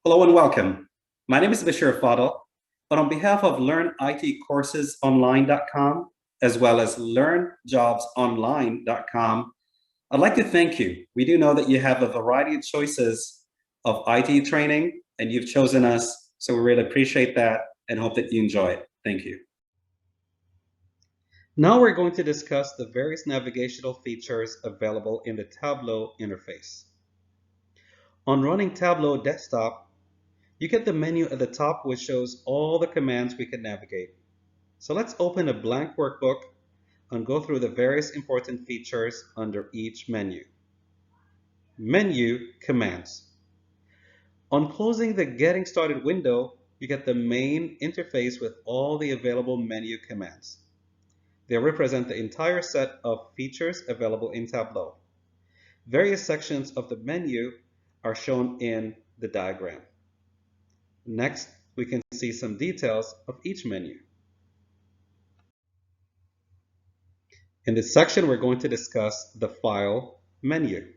Hello and welcome. My name is Bashir Fadl, but on behalf of LearnITCoursesOnline.com as well as LearnJobsOnline.com, I'd like to thank you. We do know that you have a variety of choices of IT training, and you've chosen us, so we really appreciate that and hope that you enjoy it. Thank you. Now we're going to discuss the various navigational features available in the Tableau interface. On running Tableau desktop, you get the menu at the top which shows all the commands we can navigate. So let's open a blank workbook and go through the various important features under each menu. Menu commands. On closing the Getting Started window, you get the main interface with all the available menu commands. They represent the entire set of features available in Tableau. Various sections of the menu are shown in the diagram. Next, we can see some details of each menu. In this section, we're going to discuss the File menu.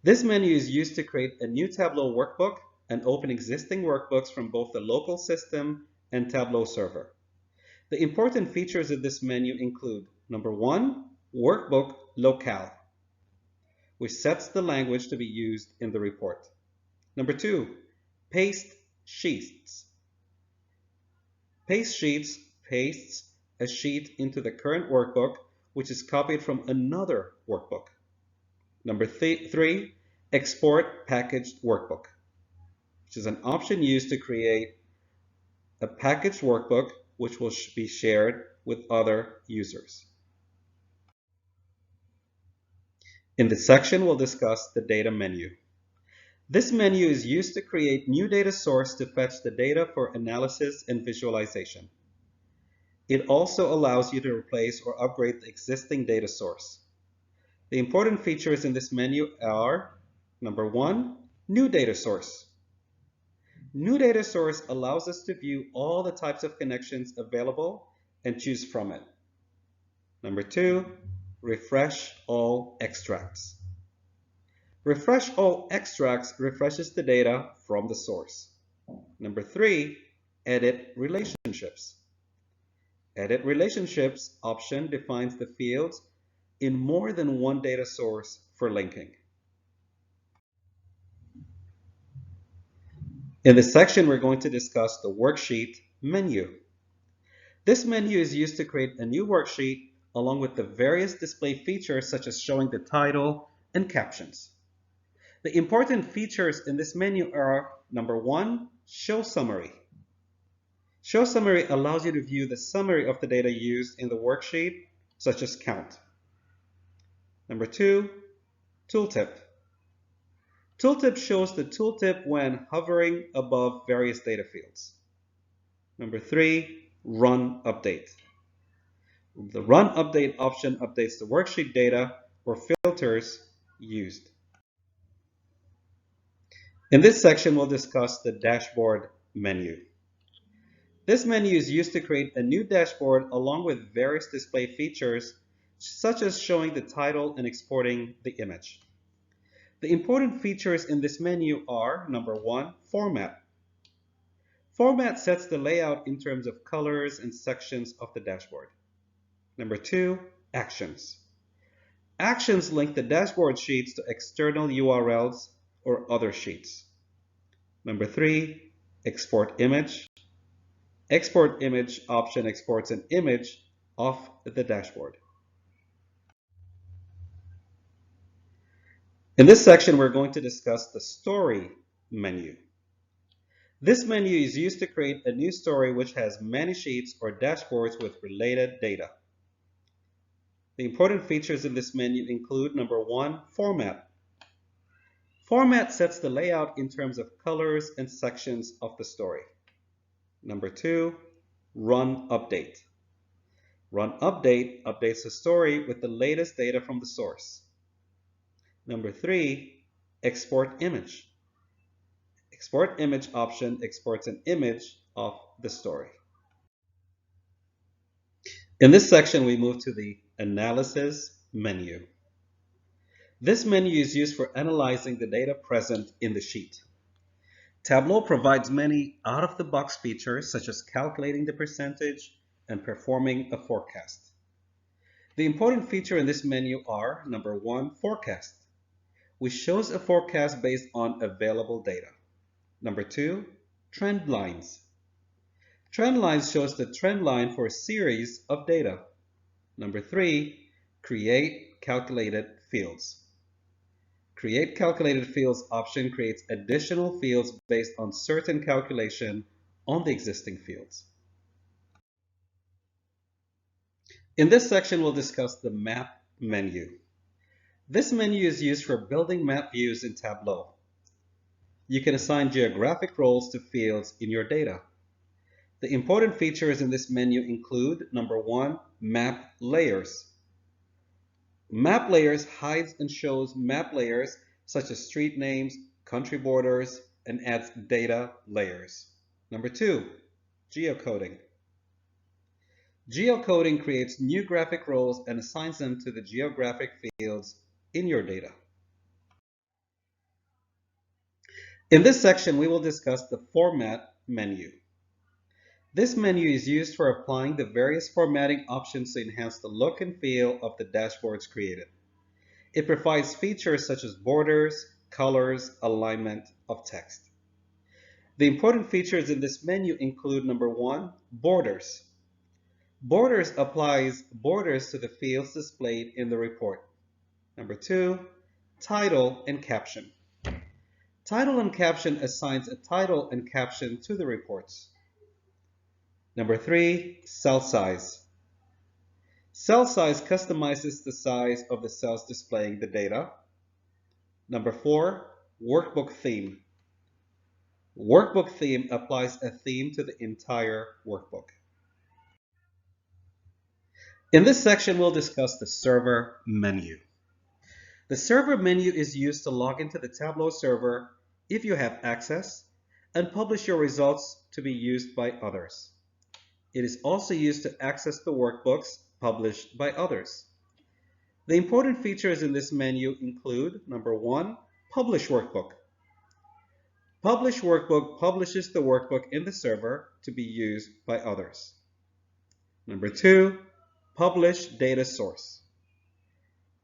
This menu is used to create a new Tableau workbook and open existing workbooks from both the local system and Tableau server. The important features of this menu include, number one, Workbook Locale, which sets the language to be used in the report. Number two, Paste Sheets. Paste Sheets pastes a sheet into the current workbook, which is copied from another workbook. Number three, Export Packaged Workbook, which is an option used to create a packaged workbook which will be shared with other users. In this section, we'll discuss the Data menu. This menu is used to create new data source to fetch the data for analysis and visualization. It also allows you to replace or upgrade the existing data source. The important features in this menu are, number one, New Data Source. New Data Source allows us to view all the types of connections available and choose from it. Number two, Refresh All Extracts. Refresh All Extracts refreshes the data from the source. Number three, Edit Relationships. Edit Relationships option defines the fields in more than one data source for linking. In this section, we're going to discuss the Worksheet menu. This menu is used to create a new worksheet along with the various display features such as showing the title and captions. The important features in this menu are, number one, Show Summary. Show Summary allows you to view the summary of the data used in the worksheet, such as count. Number two, Tooltip. Tooltip shows the tooltip when hovering above various data fields. Number three, Run Update. The Run Update option updates the worksheet data or filters used. In this section, we'll discuss the Dashboard menu. This menu is used to create a new dashboard along with various display features, such as showing the title and exporting the image. The important features in this menu are, number one, Format. Format sets the layout in terms of colors and sections of the dashboard. Number two, Actions. Actions link the dashboard sheets to external URLs or other sheets. Number three, Export Image. Export Image option exports an image of the dashboard. In this section, we're going to discuss the Story menu. This menu is used to create a new story which has many sheets or dashboards with related data. The important features in this menu include, number one, Format. Format sets the layout in terms of colors and sections of the story. Number two, Run Update. Run Update updates the story with the latest data from the source. Number three, Export Image. Export Image option exports an image of the story. In this section, we move to the Analysis menu. This menu is used for analyzing the data present in the sheet. Tableau provides many out-of-the-box features such as calculating the percentage and performing a forecast. The important feature in this menu are, number one, forecast, which shows a forecast based on available data. Number two, trend lines. Trend lines shows the trend line for a series of data. Number three, create calculated fields. Create calculated fields option creates additional fields based on certain calculation on the existing fields. In this section, we'll discuss the map menu. This menu is used for building map views in Tableau. You can assign geographic roles to fields in your data. The important features in this menu include, number one, map layers. Map layers hides and shows map layers such as street names, country borders, and adds data layers. Number two, geocoding. Geocoding creates new graphic roles and assigns them to the geographic fields in your data. In this section, we will discuss the Format menu. This menu is used for applying the various formatting options to enhance the look and feel of the dashboards created. It provides features such as borders, colors, alignment of text. The important features in this menu include, number one, borders. Borders applies borders to the fields displayed in the report. Number two, title and caption. Title and caption assigns a title and caption to the reports. Number three, cell size. Cell size customizes the size of the cells displaying the data. Number four, workbook theme. Workbook theme applies a theme to the entire workbook. In this section, we'll discuss the server menu. The server menu is used to log into the Tableau server if you have access and publish your results to be used by others. It is also used to access the workbooks published by others. The important features in this menu include, number one, Publish Workbook. Publish Workbook publishes the workbook in the server to be used by others. Number two, Publish Data Source.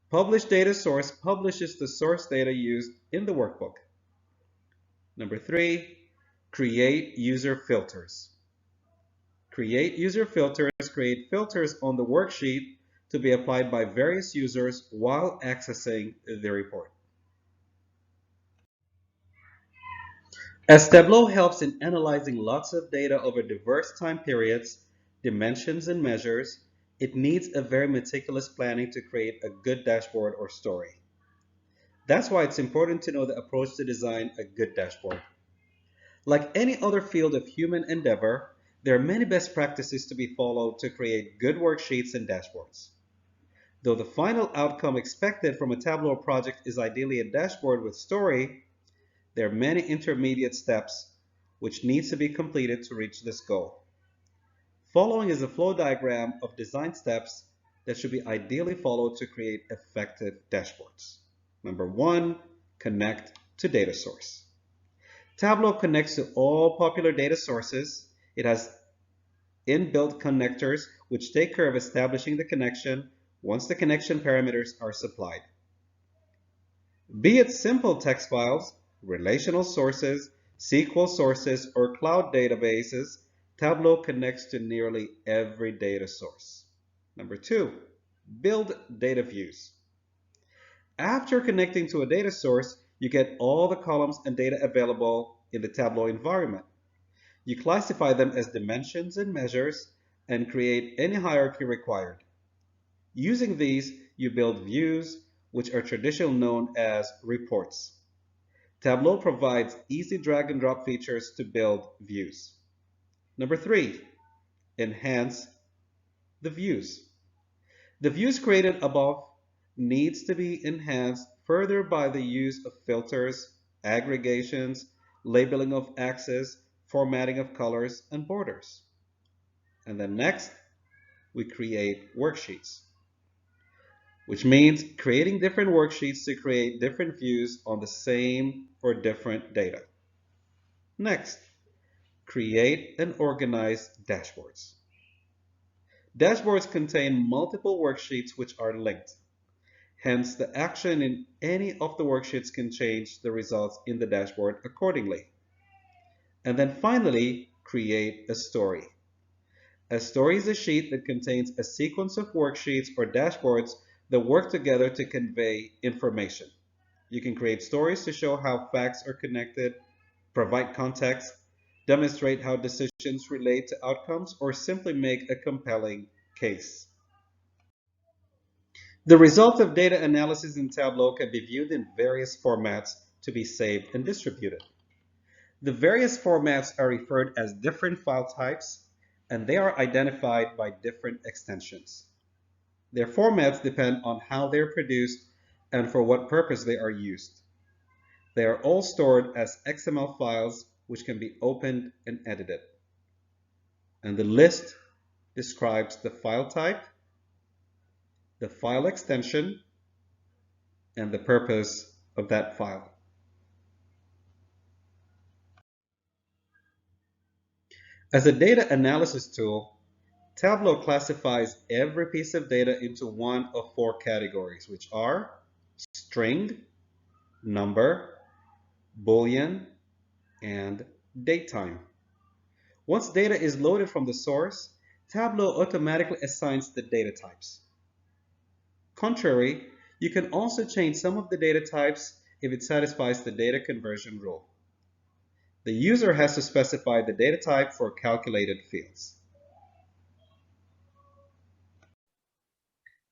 Publish Data Source publishes the source data used in the workbook. Number three, Create User Filters. Create User Filters create filters on the worksheet to be applied by various users while accessing the report. As Tableau helps in analyzing lots of data over diverse time periods, dimensions, and measures, it needs a very meticulous planning to create a good dashboard or story. That's why it's important to know the approach to design a good dashboard. Like any other field of human endeavor, there are many best practices to be followed to create good worksheets and dashboards. Though the final outcome expected from a Tableau project is ideally a dashboard with story, there are many intermediate steps which needs to be completed to reach this goal. Following is a flow diagram of design steps that should be ideally followed to create effective dashboards. Number one, connect to data source. Tableau connects to all popular data sources. It has inbuilt connectors which take care of establishing the connection once the connection parameters are supplied. Be it simple text files, relational sources, SQL sources, or cloud databases, Tableau connects to nearly every data source. Number two, build data views. After connecting to a data source, you get all the columns and data available in the Tableau environment. You classify them as dimensions and measures and create any hierarchy required. Using these, you build views, which are traditionally known as reports. Tableau provides easy drag and drop features to build views. Number three, enhance the views. The views created above needs to be enhanced further by the use of filters, aggregations, labeling of axes, formatting of colors, and borders. And then next, we create worksheets, which means creating different worksheets to create different views on the same or different data. Next, create and organize dashboards. Dashboards contain multiple worksheets which are linked. Hence, the action in any of the worksheets can change the results in the dashboard accordingly. And then finally, create a story. A story is a sheet that contains a sequence of worksheets or dashboards that work together to convey information. You can create stories to show how facts are connected, provide context, demonstrate how decisions relate to outcomes, or simply make a compelling case. The result of data analysis in Tableau can be viewed in various formats to be saved and distributed. The various formats are referred as different file types, and they are identified by different extensions. Their formats depend on how they're produced and for what purpose they are used. They are all stored as XML files which can be opened and edited. And the list describes the file type, the file extension, and the purpose of that file. As a data analysis tool, Tableau classifies every piece of data into one of four categories, which are string, number, Boolean, and datetime. Once data is loaded from the source, Tableau automatically assigns the data types. Contrary, you can also change some of the data types if it satisfies the data conversion rule. The user has to specify the data type for calculated fields.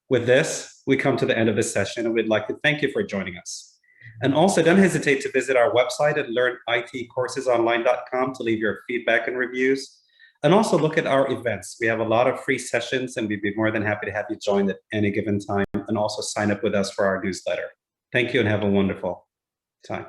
With this, we come to the end of this session, and we'd like to thank you for joining us. And also, don't hesitate to visit our website at learnitcoursesonline.com to leave your feedback and reviews. And also look at our events. We have a lot of free sessions, and we'd be more than happy to have you join at any given time, and also sign up with us for our newsletter. Thank you and have a wonderful time.